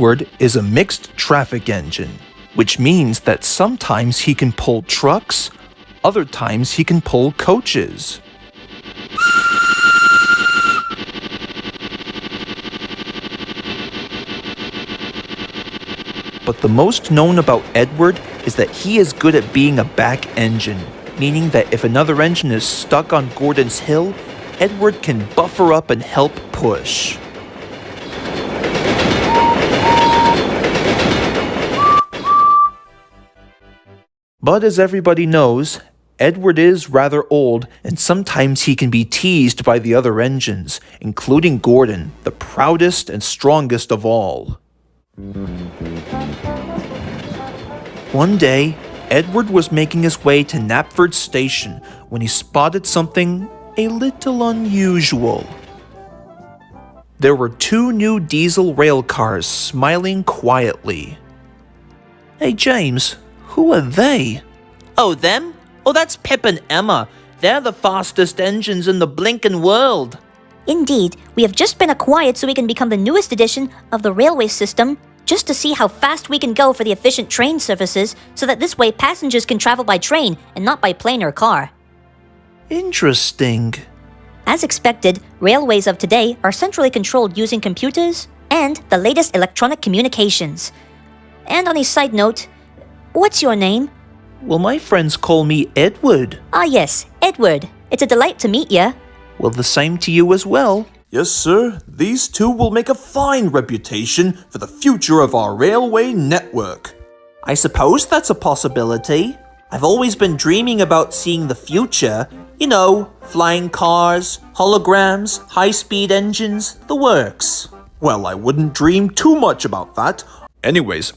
Edward is a mixed traffic engine, which means that sometimes he can pull trucks, other times he can pull coaches. But the most known about Edward is that he is good at being a back engine, meaning that if another engine is stuck on Gordon's hill, Edward can buffer up and help push. But as everybody knows, Edward is rather old, and sometimes he can be teased by the other engines, including Gordon, the proudest and strongest of all. One day, Edward was making his way to Knapford Station when he spotted something a little unusual. There were two new diesel rail cars smiling quietly. Hey James, who are they? Oh, them? Oh, that's Pip and Emma. They're the fastest engines in the blinking world. Indeed, we have just been acquired so we can become the newest edition of the railway system, just to see how fast we can go for the efficient train services, so that this way passengers can travel by train and not by plane or car. Interesting. As expected, railways of today are centrally controlled using computers and the latest electronic communications. And on a side note, what's your name? Well, my friends call me Edward. Ah yes, Edward. It's a delight to meet you. Well, the same to you as well. Yes, sir. These two will make a fine reputation for the future of our railway network. I suppose that's a possibility. I've always been dreaming about seeing the future. You know, flying cars, holograms, high-speed engines, the works. Well, I wouldn't dream too much about that. Anyways,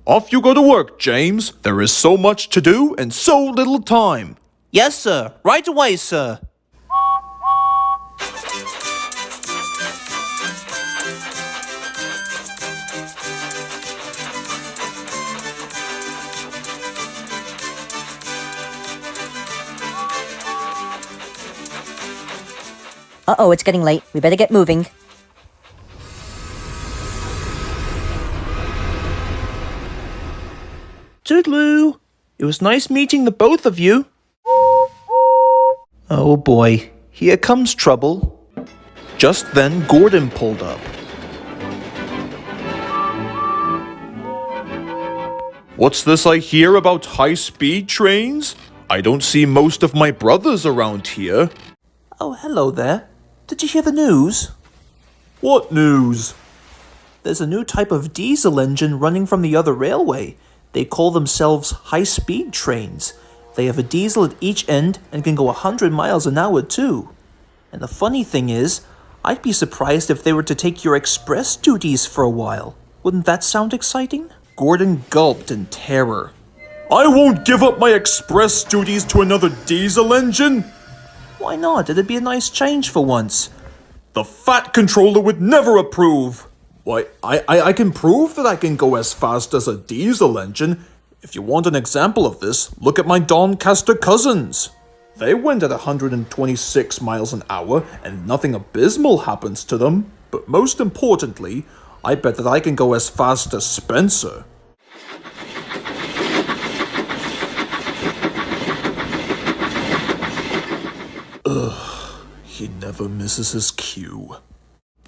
off you go to work, James. There is so much to do and so little time. Yes, sir. Right away, sir. Uh-oh, it's getting late. We better get moving. Toodaloo! It was nice meeting the both of you. Oh boy, here comes trouble. Just then, Gordon pulled up. What's this I hear about high-speed trains? I don't see most of my brothers around here. Oh, hello there. Did you hear the news? What news? There's a new type of diesel engine running from the other railway. They call themselves high-speed trains. They have a diesel at each end and can go 100 miles an hour too. And the funny thing is, I'd be surprised if they were to take your express duties for a while. Wouldn't that sound exciting? Gordon gulped in terror. I won't give up my express duties to another diesel engine. Why not? It'd be a nice change for once. The Fat Controller would never approve. Why, I can prove that I can go as fast as a diesel engine. If you want an example of this, look at my Doncaster cousins. They went at 126 miles an hour and nothing abysmal happens to them. But most importantly, I bet that I can go as fast as Spencer. He never misses his cue.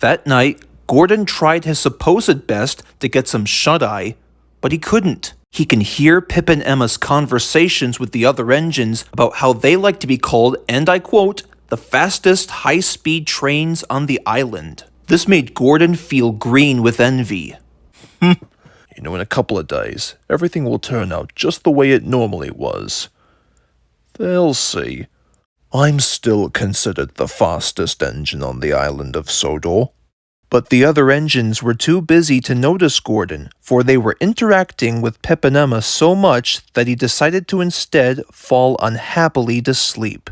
That night, Gordon tried his supposed best to get some shut-eye, but he couldn't. He can hear Pip and Emma's conversations with the other engines about how they like to be called, and I quote, the fastest high-speed trains on the island. This made Gordon feel green with envy. You know, in a couple of days, everything will turn out just the way it normally was. They'll see. I'm still considered the fastest engine on the island of Sodor. But the other engines were too busy to notice Gordon, for they were interacting with Pip and Emma so much that he decided to instead fall unhappily to sleep.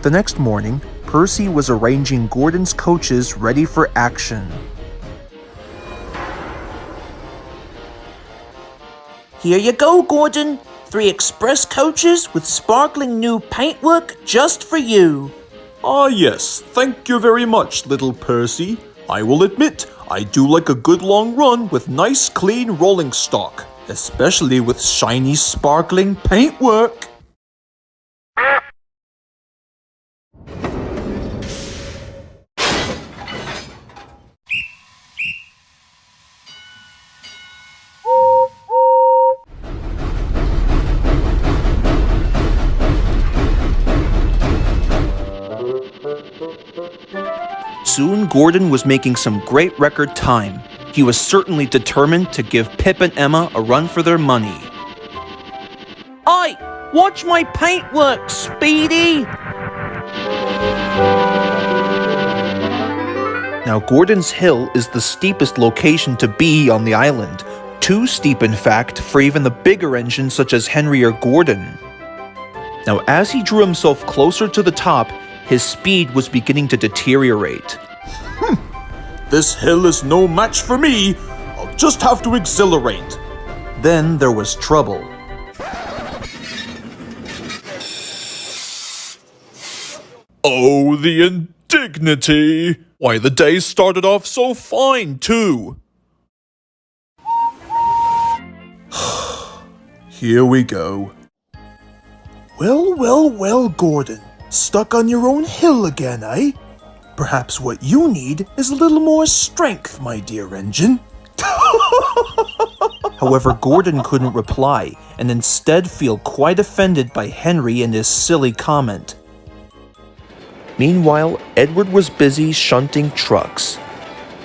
The next morning, Percy was arranging Gordon's coaches ready for action. Here you go, Gordon. 3 express coaches with sparkling new paintwork just for you. Ah yes, thank you very much, little Percy. I will admit, I do like a good long run with nice clean rolling stock, especially with shiny sparkling paintwork. Soon Gordon was making some great record time. He was certainly determined to give Pip and Emma a run for their money. Oi! Watch my paintwork, Speedy! Now Gordon's Hill is the steepest location to be on the island. Too steep, in fact, for even the bigger engines such as Henry or Gordon. Now as he drew himself closer to the top, his speed was beginning to deteriorate. This hill is no match for me. I'll just have to exhilarate. Then there was trouble. Oh, the indignity! Why, the day started off so fine, too. Here we go. Well, Gordon. Stuck on your own hill again, eh? Perhaps what you need is a little more strength, my dear engine. However, Gordon couldn't reply, and instead feel quite offended by Henry and his silly comment. Meanwhile, Edward was busy shunting trucks.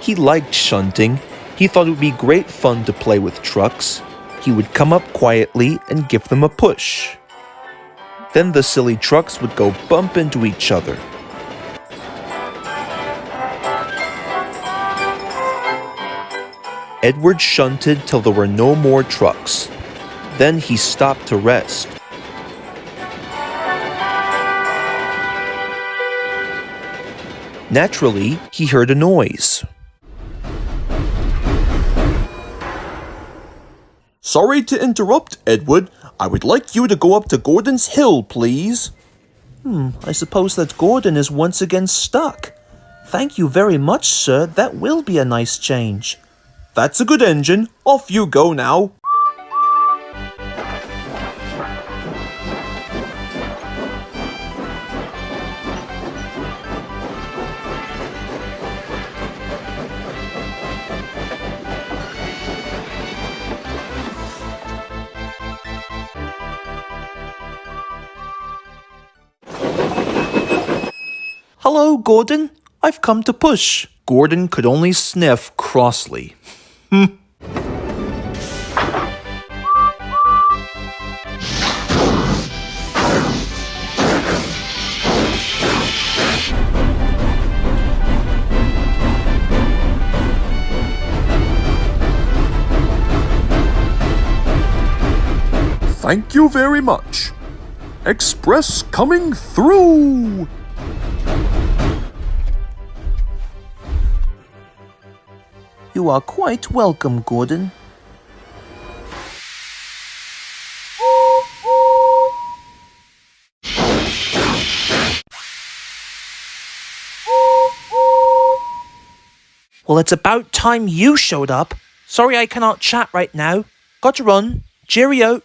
He liked shunting. He thought it would be great fun to play with trucks. He would come up quietly and give them a push. Then the silly trucks would go bump into each other. Edward shunted till there were no more trucks. Then he stopped to rest. Naturally, he heard a noise. Sorry to interrupt, Edward. I would like you to go up to Gordon's Hill, please. I suppose that Gordon is once again stuck. Thank you very much, sir. That will be a nice change. That's a good engine. Off you go now. Hello, Gordon. I've come to push. Gordon could only sniff crossly. Thank you very much. Express coming through. You are quite welcome, Gordon. Well, it's about time you showed up. Sorry I cannot chat right now. Got to run. Cheerio.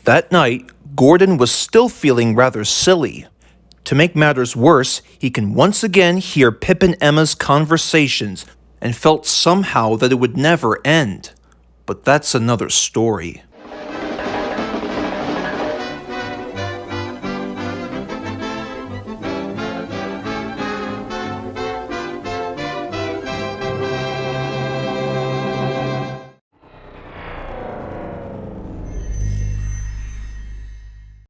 That night, Gordon was still feeling rather silly. To make matters worse, he can once again hear Pip and Emma's conversations and felt somehow that it would never end. But that's another story.